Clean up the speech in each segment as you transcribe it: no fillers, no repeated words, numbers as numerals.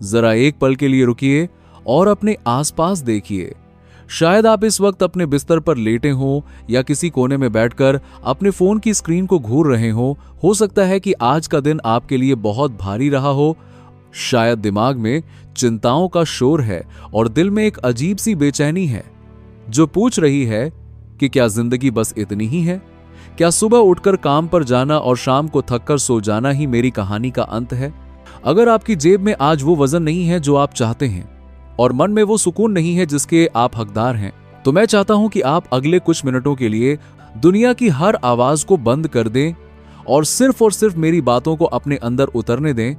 जरा एक पल के लिए रुकिए और अपने आसपास देखिए। शायद आप इस वक्त अपने बिस्तर पर लेटे हों या किसी कोने में बैठकर अपने फोन की स्क्रीन को घूर रहे हों। हो सकता है कि आज का दिन आपके लिए बहुत भारी रहा हो। शायद दिमाग में चिंताओं का शोर है और दिल में एक अजीब सी बेचैनी है जो पूछ रही है कि क्या जिंदगी बस इतनी ही है? क्या सुबह उठकर काम पर जाना और शाम को थककर सो जाना ही मेरी कहानी का अंत है? अगर आपकी जेब में आज वो वजन नहीं है जो आप चाहते हैं और मन में वो सुकून नहीं है जिसके आप हकदार हैं, तो मैं चाहता हूं कि आप अगले कुछ मिनटों के लिए दुनिया की हर आवाज को बंद कर दें और सिर्फ मेरी बातों को अपने अंदर उतरने दें,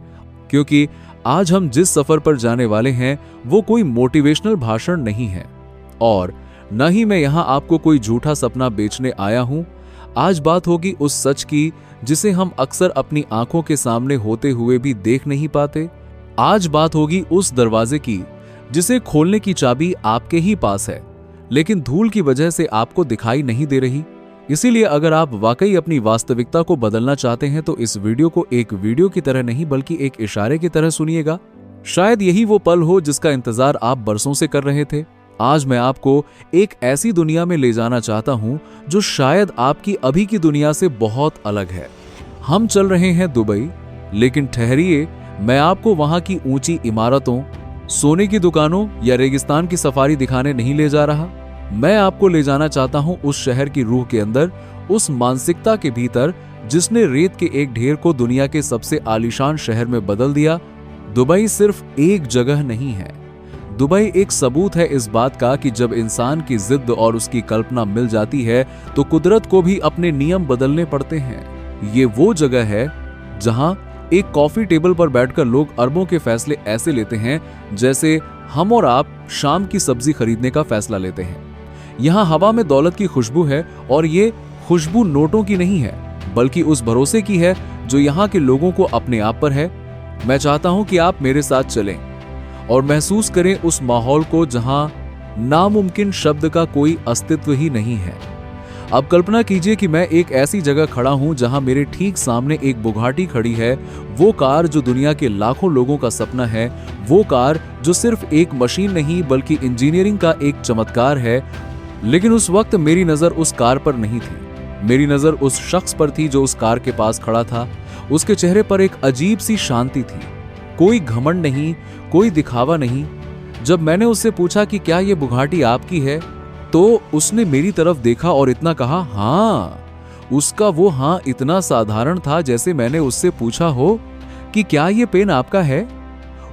क्योंकि आज हम जिस सफर पर जाने वाले हैं वो कोई मोटिवेशनल भाषण नहीं है और न ही मैं यहां आपको कोई झूठा सपना बेचने आया हूं। आज बात होगी उस सच की जिसे हम अक्सर अपनी आंखों के सामने होते हुए भी देख नहीं पाते। आज बात होगी उस दरवाजे की जिसे खोलने की चाबी आपके ही पास है, लेकिन धूल की वजह से आपको दिखाई नहीं दे रही। इसीलिए अगर आप वाकई अपनी वास्तविकता को बदलना चाहते हैं तो इस वीडियो को एक वीडियो की तरह नहीं बल्कि एक इशारे की तरह सुनिएगा। शायद यही वो पल हो जिसका इंतजार आप बरसों से कर रहे थे। आज मैं आपको एक ऐसी दुनिया में ले जाना चाहता हूं जो शायद आपकी अभी की दुनिया से बहुत अलग है। हम चल रहे हैं दुबई, लेकिन ठहरिए, मैं आपको वहां की ऊंची इमारतों, सोने की दुकानों या रेगिस्तान की सफारी दिखाने नहीं ले जा रहा। मैं आपको ले जाना चाहता हूं उस शहर की रूह के अंदर, उस मानसिकता के भीतर जिसने रेत के एक ढेर को दुनिया के सबसे आलीशान शहर में बदल दिया। दुबई सिर्फ एक जगह नहीं है, दुबई एक सबूत है इस बात का कि जब इंसान की जिद और उसकी कल्पना मिल जाती है तो कुदरत को भी अपने नियम बदलने पड़ते हैं। ये वो जगह है जहां एक कॉफी टेबल पर बैठकर लोग अरबों के फैसले ऐसे लेते हैं जैसे हम और आप शाम की सब्जी खरीदने का फैसला लेते हैं। यहाँ हवा में दौलत की खुशबू है और ये खुशबू नोटों की नहीं है बल्कि उस भरोसे की है जो यहाँ के लोगों को अपने आप पर है। मैं चाहता हूं कि आप मेरे साथ चलें और महसूस करें उस माहौल को जहां नामुमकिन शब्द का कोई अस्तित्व ही नहीं है। अब कल्पना कीजिए कि मैं एक ऐसी जगह खड़ा हूं जहां मेरे ठीक सामने एक बुगाटी खड़ी है, वो कार जो दुनिया के लाखों लोगों का सपना है, वो कार जो सिर्फ एक मशीन नहीं बल्कि इंजीनियरिंग का एक चमत्कार है। लेकिन उस वक्त मेरी नजर उस कार पर नहीं थी, मेरी नजर उस शख्स पर थी जो उस कार के पास खड़ा था। उसके चेहरे पर एक अजीब सी शांति थी, कोई घमंड नहीं, कोई दिखावा नहीं। जब मैंने उससे पूछा कि क्या ये बुगाटी आपकी है, तो उसने मेरी तरफ देखा और इतना कहा, हाँ। उसका वो हाँ इतना साधारण था जैसे मैंने उससे पूछा हो कि क्या ये पेन आपका है।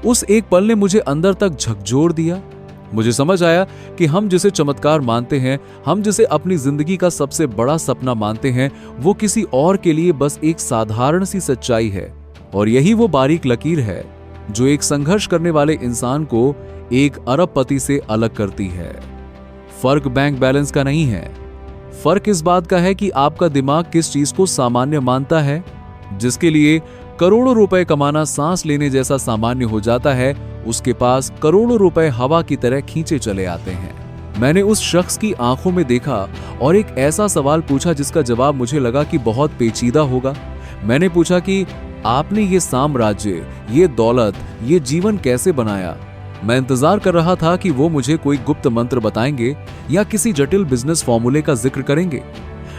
उस एक पल ने मुझे अंदर तक झकझोर दिया। मुझे समझ आया कि हम जिसे चमत्कार मानते हैं, हम जिसे अपनी जिंदगी का सबसे बड़ा सपना मानते हैं, वो किसी और के लिए बस एक साधारण सी सच्चाई है। और यही वो बारीक लकीर है जो एक संघर्ष करने वाले इंसान को एक अरबपति से अलग करती है। फर्क बैंक बैलेंस का नहीं है, फर्क इस बात का है कि आपका दिमाग किस चीज को सामान्य मानता है। जिसके लिए करोड़ों रुपए कमाना सांस लेने जैसा सामान्य हो जाता है, उसके पास करोड़ों रुपए हवा की तरह खींचे चले आते हैं। मैंने उस शख्स की आंखों में देखा और एक ऐसा सवाल पूछा जिसका जवाब मुझे लगा कि बहुत पेचीदा होगा। मैंने पूछा कि आपने ये साम्राज्य, ये दौलत, ये जीवन कैसे बनाया? मैं इंतजार कर रहा था कि वो मुझे कोई गुप्त मंत्र बताएंगे या किसी जटिल बिजनेस फॉर्मूले का जिक्र करेंगे,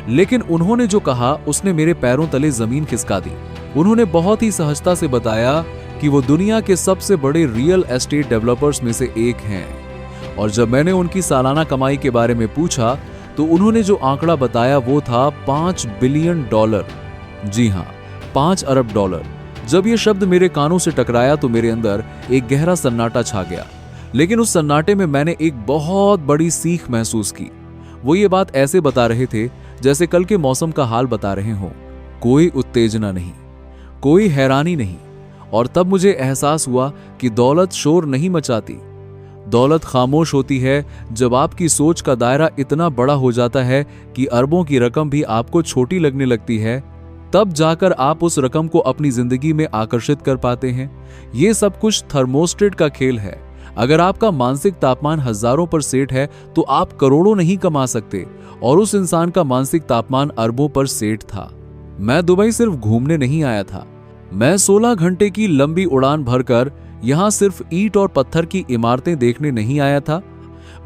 लेकिन उन्होंने जो कहा उसने मेरे पैरों तले जमीन खिसका दी। उन्होंने बहुत ही सहजता से बताया कि वो दुनिया के सबसे बड़े रियल एस्टेट डेवलपर्स में से एक हैं। और जब मैंने उनकी सालाना कमाई के बारे में पूछा तो उन्होंने जो आंकड़ा बताया वो था $5 बिलियन। जी हाँ, 5 अरब डॉलर। जब ये शब्द मेरे कानों से टकराया तो मेरे अंदर एक गहरा सन्नाटा छा गया, लेकिन उस सन्नाटे में मैंने एक बहुत बड़ी सीख महसूस की। वो ये बात ऐसे बता रहे थे जैसे कल के मौसम का हाल बता रहे हों। कोई उत्तेजना नहीं, कोई हैरानी नहीं। और तब मुझे एहसास हुआ कि दौलत शोर नहीं मचाती, दौलत खामोश होती है जब आपकी सोच का दायरा इतना बड़ा हो जाता है कि अरबों की रकम भी आपको छोटी लगने लगती है। तब जाकर आप उस रकम को अपनी जिंदगी में आकर्षित कर पाते हैं। ये सब कुछ थर्मोस्टेट का खेल है। अगर आपका मानसिक तापमान हजारों पर सेट है तो आप करोड़ों नहीं कमा सकते, और उस इंसान का मानसिक तापमान अरबों पर सेट था। मैं दुबई सिर्फ घूमने नहीं आया था, मैं 16 घंटे की लंबी उड़ान भरकर यहां सिर्फ ईंट और पत्थर की इमारतें देखने नहीं आया था।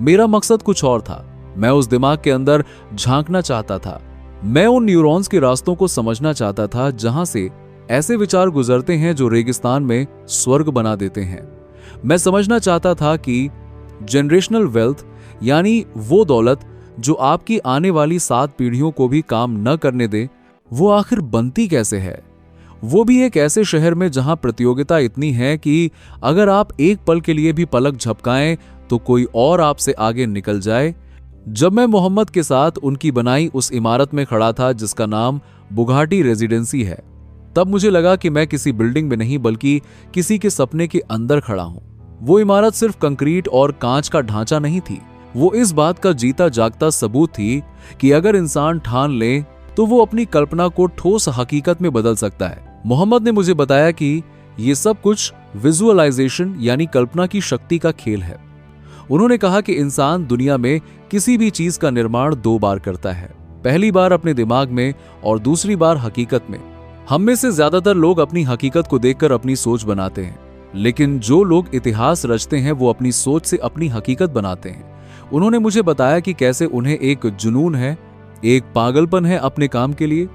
मेरा मकसद कुछ और था। मैं उस दिमाग के अंदर झांकना चाहता था। मैं उन न्यूरॉन्स के रास्तों को समझना चाहता था जहां से ऐसे विचार गुजरते हैं जो रेगिस्तान में स्वर्ग बना देते हैं। मैं समझना चाहता था कि जनरेशनल वेल्थ, यानी वो दौलत जो आपकी आने वाली 7 पीढ़ियों को भी काम न करने दे, वो आखिर बनती कैसे है। वो भी एक ऐसे शहर में जहां प्रतियोगिता इतनी है कि अगर आप एक पल के लिए भी पलक झपकाएं तो कोई और आपसे आगे निकल जाए। जब मैं मोहम्मद के साथ उनकी बनाई उस इमारत में खड़ा था जिसका नाम बुगाटी रेजिडेंसी है, तब मुझे लगा कि मैं किसी बिल्डिंग में नहीं बल्कि किसी के सपने के अंदर खड़ा हूं। वो इमारत सिर्फ कंक्रीट और कांच का ढांचा नहीं थी, वो इस बात का जीता जागता सबूत थी कि अगर इंसान ठान ले तो वो अपनी कल्पना को ठोस हकीकत में बदल सकता है। मोहम्मद ने मुझे बताया कि ये सब कुछ विजुअलाइजेशन यानी कल्पना की शक्ति का खेल है। उन्होंने कहा कि इंसान दुनिया में किसी भी चीज का निर्माण 2 बार करता है, पहली बार अपने दिमाग में और दूसरी बार हकीकत में। हम में से ज्यादातर लोग अपनी हकीकत को देखकर अपनी सोच बनाते हैं, लेकिन जो लोग इतिहास रचते हैं वो अपनी सोच से अपनी हकीकत बनाते हैं। उन्होंने मुझे बताया कि कैसे उन्हें एक जुनून है, एक पागलपन है अपने काम के लिए।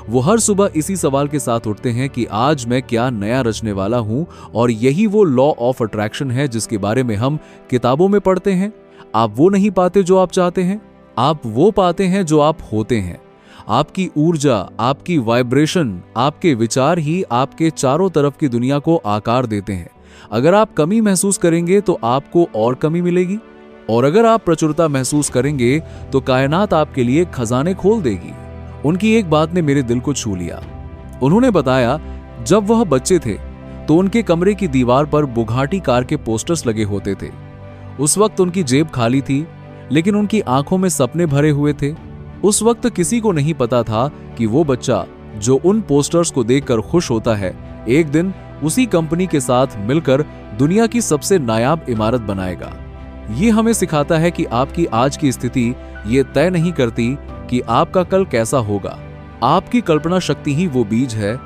वो हर सुबह इसी सवाल के साथ उठते हैं कि आज मैं क्या नया रचने वाला हूं, और यही वो लॉ ऑफ अट्रैक्शन है जिसके बारे में हम किताबों में पढ़ते हैं। आप वो नहीं पाते जो आप चाहते हैं, आप वो पाते हैं जो आप होते हैं। आपकी ऊर्जा, आपकी वाइब्रेशन, आपके विचार ही आपके चारों तरफ की दुनिया को आकार देते हैं। अगर आप कमी महसूस करेंगे तो आपको और कमी मिलेगी, और अगर आप प्रचुरता महसूस करेंगे तो कायनात आपके लिए खजाने खोल देगी। उनकी एक बात ने मेरे दिल को छू लिया। उन्होंने बताया, जब वह बच्चे थे तो उनके कमरे की दीवार पर बुगाटी कार के पोस्टर्स लगे होते थे। उस वक्त उनकी जेब खाली थी, लेकिन उनकी आंखों में सपने भरे हुए थे। उस वक्त किसी को नहीं पता था कि वो बच्चा जो उन पोस्टर्स को देखकर खुश होता है, एक दिन उसी कंपनी के साथ मिलकर दुनिया की सबसे नायाब इमारत बनाएगा। ये हमें सिखाता है कि आपकी आज की स्थिति ये तय नहीं करती कि आपका कल कैसा होगा। आपकी कल्पना शक्ति ही वो बीज है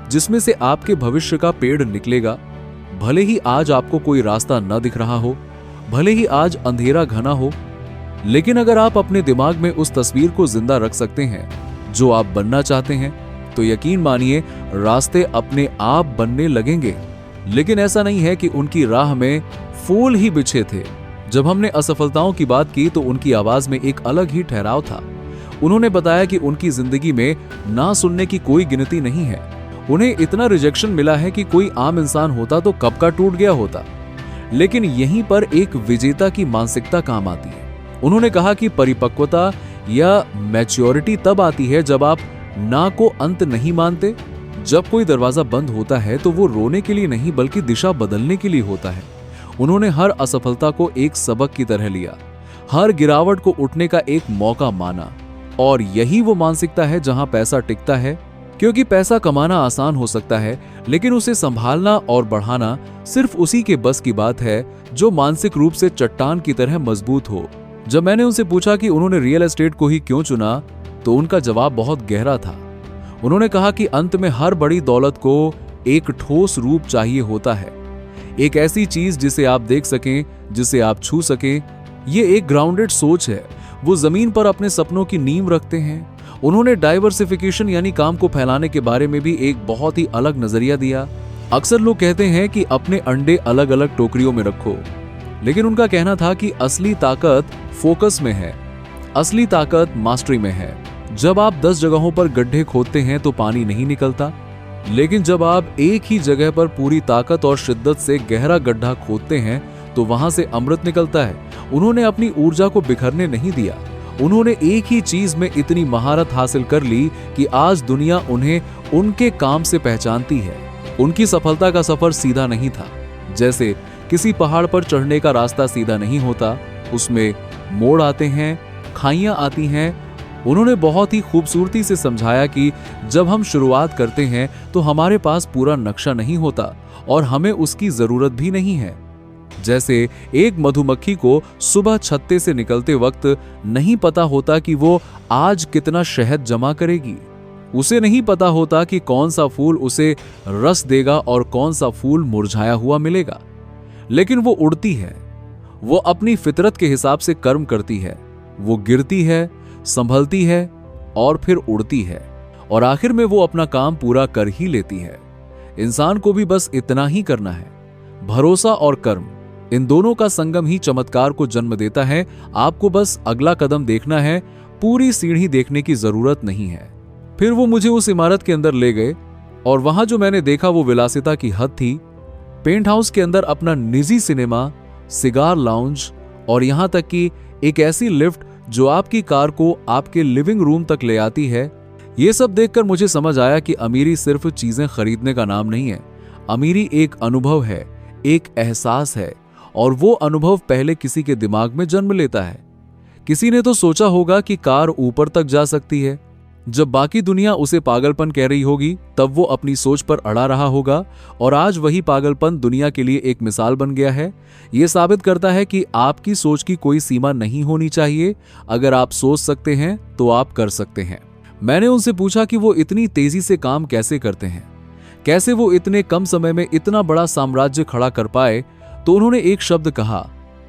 जिसमें से आपके भविष्य का पेड़ निकलेगा। भले ही आज आपको कोई रास्ता न दिख रहा हो, भले ही आज अंधेरा घना हो, लेकिन अगर आप अपने दिमाग में उस तस्वीर को जिंदा रख सकते हैं जो आप बनना चाहते हैं, तो यकीन मानिए रास्ते अपने आप बनने लगेंगे। लेकिन ऐसा नहीं है कि उनकी राह में फूल ही बिछे थे। जब हमने असफलताओं की बात की तो उनकी आवाज में एक अलग ही ठहराव था। उन्होंने बताया कि उनकी जिंदगी में ना सुनने की कोई गिनती नहीं है। उन्हें इतना रिजेक्शन मिला है कि कोई आम इंसान होता तो कब का टूट गया होता, लेकिन यहीं पर एक विजेता की मानसिकता काम आती है। उन्होंने कहा कि परिपक्वता या मैच्योरिटी तब आती है जब आप ना को अंत नहीं मानते। जब कोई दरवाजा बंद होता है तो वो रोने के लिए नहीं बल्कि दिशा बदलने के लिए होता है। उन्होंने हर असफलता को एक सबक की तरह लिया, हर गिरावट को उठने का एक मौका माना, और यही वो मानसिकता है जहां पैसा टिकता है। क्योंकि पैसा कमाना आसान हो सकता है, लेकिन उसे संभालना और बढ़ाना सिर्फ उसी के बस की बात है जो मानसिक रूप से चट्टान की तरह मजबूत हो। जब मैंने उनसे पूछा कि उन्होंने रियल एस्टेट को ही क्यों चुना, तो उनका जवाब बहुत गहरा था। उन्होंने कहा कि अंत में हर बड़ी दौलत को एक ठोस रूप चाहिए होता है, एक ऐसी चीज जिसे आप देख सकें, जिसे आप छू सकें। ये एक ग्राउंडेड सोच है। वो जमीन पर अपने सपनों की नींव रखते हैं। उन्होंने डाइवर्सिफिकेशन यानी काम को फैलाने के बारे में भी एक बहुत ही अलग नजरिया दिया। अक्सर लोग कहते हैं कि अपने अंडे अलग अलग टोकरियों में रखो, लेकिन उनका कहना था कि असली ताकत फोकस में है, असली ताकत मास्टरी में है। जब आप 10 जगहों पर गड्ढे खोदते हैं तो पानी नहीं निकलता, लेकिन जब आप एक ही जगह पर पूरी ताकत और शिद्दत से गहरा गड्ढा खोदते हैं तो वहां से अमृत निकलता है। उन्होंने अपनी ऊर्जा को बिखरने नहीं दिया। उन्होंने एक ही चीज में इतनी महारत हासिल कर ली कि आज दुनिया उन्हें उनके काम से पहचानती है। उनकी सफलता का सफर सीधा नहीं था। जैसे किसी पहाड़ पर चढ़ने का रास्ता सीधा नहीं होता, उसमें मोड़ आते हैं, खाइयां आती हैं। उन्होंने बहुत ही खूबसूरती से समझाया कि जब हम शुरुआत करते हैं तो हमारे पास पूरा नक्शा नहीं होता और हमें उसकी जरूरत भी नहीं है। जैसे एक मधुमक्खी को सुबह छत्ते से निकलते वक्त नहीं पता होता कि वो आज कितना शहद जमा करेगी। उसे नहीं पता होता कि कौन सा फूल उसे रस देगा और कौन सा फूल मुरझाया हुआ मिलेगा। लेकिन वो उड़ती है। वो अपनी फितरत के हिसाब से कर्म करती है। वो गिरती है, संभलती है और फिर उड़ती है, और आखिर में वो अपना काम पूरा कर ही लेती है। इंसान को भी बस इतना ही करना है। भरोसा और कर्म, इन दोनों का संगम ही चमत्कार को जन्म देता है। आपको बस अगला कदम देखना है, पूरी सीढ़ी देखने की जरूरत नहीं है। फिर वो मुझे उस इमारत के अंदर ले गए और वहां जो मैंने देखा वो विलासिता की हद थी। पेंट हाउस के अंदर अपना निजी सिनेमा, सिगार लाउंज और यहां तक कि एक ऐसी लिफ्ट जो आपकी कार को आपके लिविंग रूम तक ले आती है। ये सब देखकर मुझे समझ आया कि अमीरी सिर्फ चीजें खरीदने का नाम नहीं है। अमीरी एक अनुभव है, एक एहसास है, और वो अनुभव पहले किसी के दिमाग में जन्म लेता है। किसी ने तो सोचा होगा कि कार ऊपर तक जा सकती है। जब बाकी दुनिया उसे पागलपन कह रही होगी तब वो अपनी सोच पर अड़ा रहा होगा, और आज वही पागलपन दुनिया के लिए एक मिसाल बन गया है। ये साबित करता है कि आपकी सोच की कोई सीमा नहीं होनी चाहिए। अगर आप सोच सकते हैं तो आप कर सकते हैं। मैंने उनसे पूछा कि वो इतनी तेजी से काम कैसे करते हैं, कैसे वो इतने कम समय में इतना बड़ा साम्राज्य खड़ा कर पाए। तो उन्होंने एक शब्द कहा,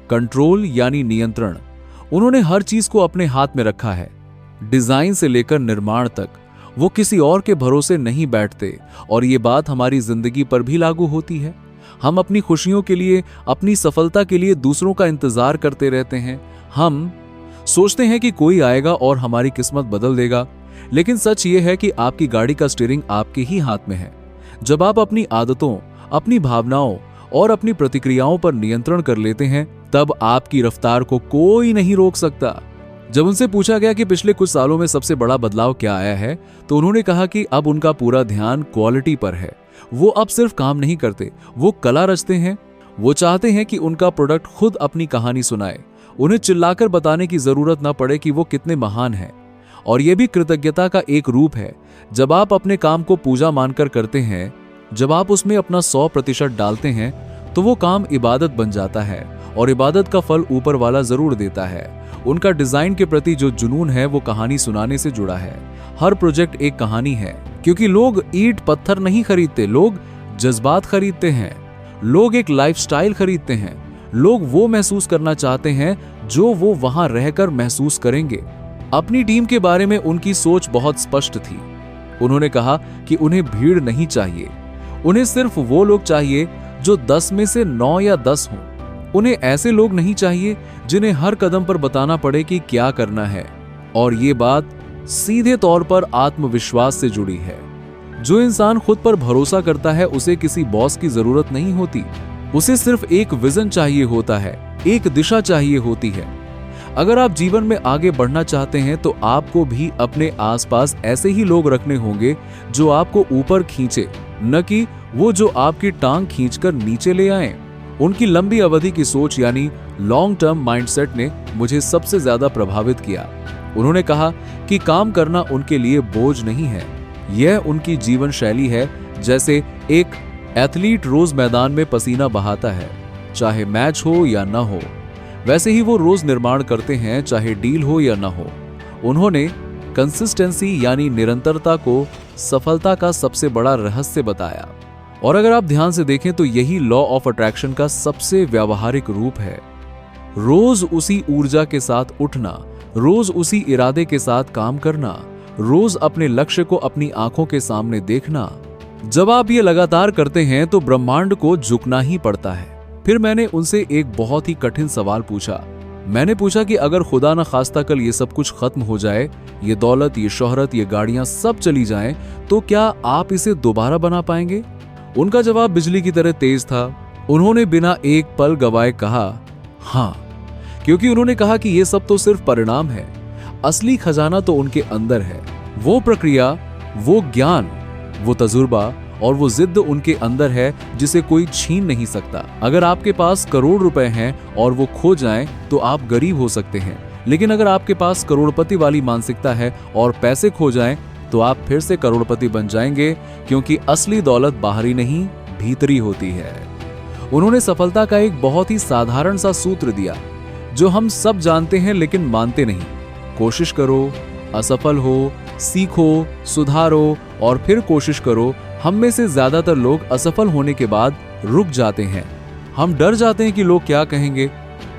कंट्रोल यानी नियंत्रण। उन्होंने हर चीज को अपने हाथ में रखा है, डिजाइन से लेकर निर्माण तक। वो किसी और के भरोसे नहीं बैठते, और ये बात हमारी जिंदगी पर भी लागू होती है। हम अपनी खुशियों के लिए, अपनी सफलता के लिए दूसरों का इंतजार करते रहते हैं। हम सोचते हैं कि कोई आएगा और हमारी किस्मत बदल देगा, लेकिन सच ये है कि आपकी गाड़ी का स्टीयरिंग आपके ही हाथ में है। जब आप अपनी आदतों, अपनी भावनाओं और अपनी प्रतिक्रियाओं पर नियंत्रण कर लेते हैं, तब आपकी रफ्तार को कोई नहीं रोक सकता। जब उनसे पूछा गया कि पिछले कुछ सालों में सबसे बड़ा बदलाव क्या आया है, तो उन्होंने कहा कि अब उनका पूरा ध्यान क्वालिटी पर है। वो अब सिर्फ काम नहीं करते, वो कला रचते हैं। वो चाहते हैं कि उनका प्रोडक्ट खुद अपनी कहानी सुनाए। उन्हें चिल्लाकर बताने की जरूरत ना पड़े कि वो कितने महान हैं। और यह भी कृतज्ञता का एक रूप है। जब आप अपने काम को पूजा मानकर करते हैं, जब आप उसमें अपना 100% डालते हैं, तो वो काम इबादत बन जाता है, और इबादत का फल ऊपर वाला जरूर देता है। उनका डिजाइन के प्रति जो जुनून है वो कहानी सुनाने से जुड़ा है। हर प्रोजेक्ट एक कहानी है, क्योंकि लोग ईंट पत्थर नहीं खरीदते, लोग जज्बात खरीदते हैं। लोग एक लाइफस्टाइल खरीदते हैं। लोग वो महसूस करना चाहते हैं जो वो वहां रहकर महसूस करेंगे। अपनी टीम के बारे में उनकी सोच बहुत स्पष्ट थी। उन्होंने कहा कि उन्हें भीड़ नहीं चाहिए, उन्हें सिर्फ वो लोग चाहिए जो 10 में से 9 या 10 हों। उन्हें ऐसे लोग नहीं चाहिए जिन्हें हर कदम पर बताना पड़े कि क्या करना है। और ये बात सीधे तौर पर आत्मविश्वास से जुड़ी है। जो इंसान खुद पर भरोसा करता है उसे किसी बॉस की जरूरत नहीं होती। उसे सिर्फ एक विजन चाहिए होता है, एक दिशा चाहिए होती है। अगर आप जीवन में आगे बढ़ना चाहते हैं तो आपको भी अपने आसपास ऐसे ही लोग रखने होंगे जो आपको ऊपर खींचे, न कि वो जो आपकी टांग खींचकर नीचे ले आए। उनकी लंबी अवधि की सोच यानी लॉन्ग टर्म माइंडसेट ने मुझे सबसे ज्यादा प्रभावित किया। उन्होंने कहा कि काम करना उनके लिए बोझ नहीं है, यह उनकी जीवन शैली है। जैसे एक एथलीट रोज मैदान में पसीना बहाता है, चाहे मैच हो या न हो, वैसे ही वो रोज निर्माण करते हैं, चाहे डील हो या न हो। उन्होंने कंसिस्टेंसी यानी निरंतरता को सफलता का सबसे बड़ा रहस्य बताया। और अगर आप ध्यान से देखें तो यही लॉ ऑफ अट्रैक्शन का सबसे व्यावहारिक रूप है। रोज उसी ऊर्जा के साथ उठना, रोज उसी इरादे के साथ काम करना, रोज अपने लक्ष्य को अपनी आंखों के सामने देखना। जब आप ये लगातार करते हैं तो ब्रह्मांड को झुकना ही पड़ता है। फिर मैंने उनसे एक बहुत ही कठिन सवाल पूछा। मैंने पूछा कि अगर खुदा न खास्ता कल ये सब कुछ खत्म हो जाए, ये दौलत, ये शोहरत, ये गाड़ियां सब चली जाएं, तो क्या आप इसे दोबारा बना पाएंगे? उनका जवाब बिजली की तरह तेज था। उन्होंने बिना एक पल गवाए कहा, हां, क्योंकि उन्होंने कहा कि ये सब तो सिर्फ परिणाम है, असली खजाना तो उनके अंदर है। वो प्रक्रिया, वो ज्ञान, वो तजुर्बा और वो जिद उनके अंदर है जिसे कोई छीन नहीं सकता। अगर आपके पास करोड़ रुपए हैं और वो खो जाएं तो आप गरीब हो सकते हैं, लेकिन अगर आपके पास करोड़पति वाली मानसिकता है और पैसे खो जाएं तो आप फिर से करोड़पति बन जाएंगे, क्योंकि असली दौलत बाहरी नहीं भीतरी होती है। उन्होंने सफलता का एक बहुत ही साधारण सा सूत्र दिया जो हम सब जानते हैं लेकिन मानते नहीं। कोशिश करो, असफल हो, सीखो, सुधारो और फिर कोशिश करो। हम में से ज्यादातर लोग असफल होने के बाद रुक जाते हैं। हम डर जाते हैं कि लोग क्या कहेंगे,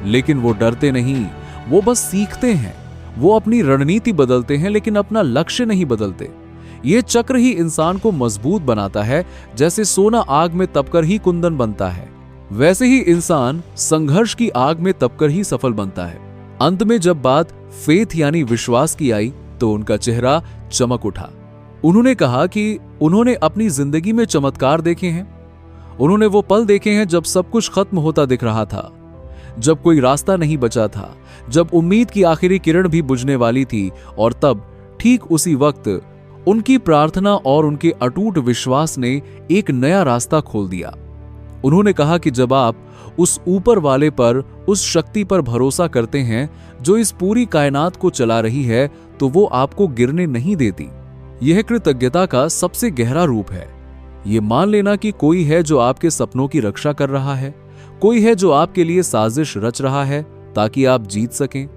लेकिन वो डरते नहीं, वो बस सीखते हैं। वो अपनी रणनीति बदलते हैं लेकिन अपना लक्ष्य नहीं बदलते। ये चक्र ही इंसान को मजबूत बनाता है। जैसे सोना आग में तपकर ही कुंदन बनता है, वैसे ही इंसान संघर्ष की आग में तपकर ही सफल बनता है। अंत में जब बात फेथ यानी विश्वास की आई तो उनका चेहरा चमक उठा। उन्होंने कहा कि उन्होंने अपनी जिंदगी में चमत्कार देखे हैं। उन्होंने वो पल देखे हैं जब सब कुछ खत्म होता दिख रहा था, जब कोई रास्ता नहीं बचा था, जब उम्मीद की आखिरी किरण भी बुझने वाली थी, और तब ठीक उसी वक्त उनकी प्रार्थना और उनके अटूट विश्वास ने एक नया रास्ता खोल दिया। उन्होंने कहा कि जब आप उस ऊपर वाले पर, उस शक्ति पर भरोसा करते हैं जो इस पूरी कायनात को चला रही है, तो वो आपको गिरने नहीं देती। यह कृतज्ञता का सबसे गहरा रूप है। ये मान लेना कि कोई है जो आपके सपनों की रक्षा कर रहा है, कोई है जो आपके लिए साजिश रच रहा है ताकि आप जीत सकें।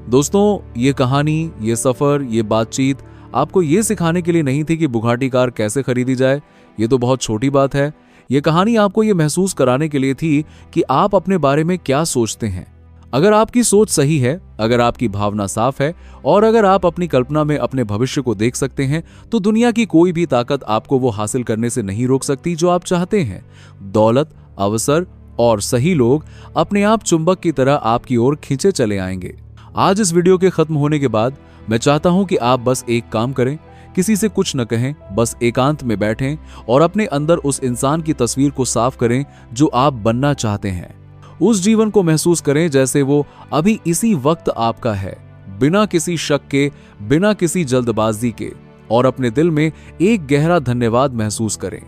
दोस्तों, ये कहानी, ये सफर, ये बातचीत आपको ये सिखाने के लिए नहीं थी कि बुगाटी कार कैसे खरीदी जाए। ये तो बहुत छोटी बात है। ये कहानी आपको ये महसूस कराने के लिए थी कि आप अपने बारे में क्या सोचते हैं। अगर आपकी सोच सही है, अगर आपकी भावना साफ है और अगर आप अपनी कल्पना में अपने भविष्य को देख सकते हैं, तो दुनिया की कोई भी ताकत आपको वो हासिल करने से नहीं रोक सकती जो आप चाहते हैं। दौलत, अवसर और सही लोग अपने आप चुंबक की तरह आपकी ओर खींचे चले आएंगे। आज इस वीडियो के खत्म होने के बाद मैं चाहता हूं कि आप बस एक काम करें, किसी से कुछ न कहें, बस एकांत में बैठें और अपने अंदर उस इंसान की तस्वीर को साफ करें जो आप बनना चाहते हैं। उस जीवन को महसूस करें जैसे वो अभी इसी वक्त आपका है, बिना किसी शक के, बिना किसी जल्दबाजी के, और अपने दिल में एक गहरा धन्यवाद महसूस करें,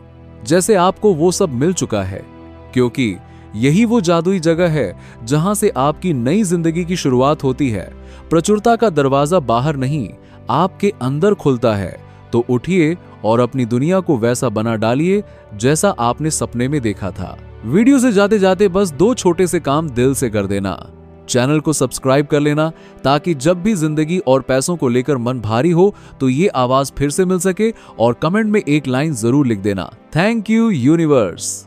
जैसे आपको वो सब मिल चुका है, क्योंकि यही वो जादुई जगह है जहां से आपकी नई जिंदगी की शुरुआत होती है। प्रचुरता का दरवाजा बाहर नहीं, आपके अंदर खुलता है। तो उठिए और अपनी दुनिया को वैसा बना डालिए जैसा आपने सपने में देखा था। वीडियो से जाते जाते बस 2 छोटे से काम दिल से कर देना। चैनल को सब्सक्राइब कर लेना ताकि जब भी जिंदगी और पैसों को लेकर मन भारी हो तो ये आवाज फिर से मिल सके, और कमेंट में एक लाइन जरूर लिख देना, थैंक यू यूनिवर्स।